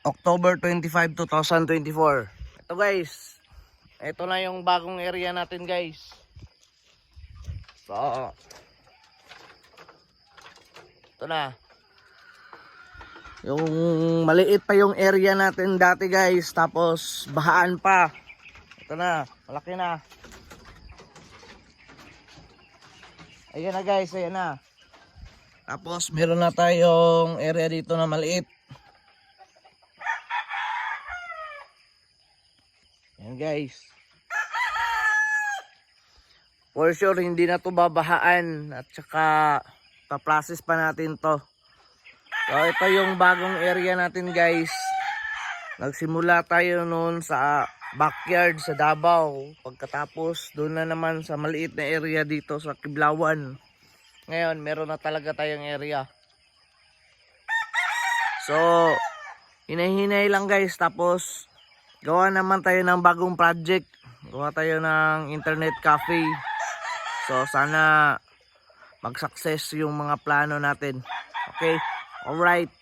October 25, 2024. Ito guys, ito na yung bagong area natin guys. So, ito na. Yung maliit pa yung area natin dati guys, tapos bahaan pa. Ito na, malaki na. Ayan na guys, ayan na. Tapos meron na tayong area dito na maliit. Ayan guys. For sure hindi na to babahaan at saka pa-process pa natin to. So ito yung bagong area natin guys. Nagsimula tayo noon sa backyard sa Davao. Pagkatapos doon na naman sa maliit na area dito sa Kiblawan. Ngayon meron na talaga tayong area. So hinay-hinay lang guys, tapos gawa naman tayo ng bagong project. Gawa tayo ng internet cafe. So sana mag-success yung mga plano natin. Okay? Alright.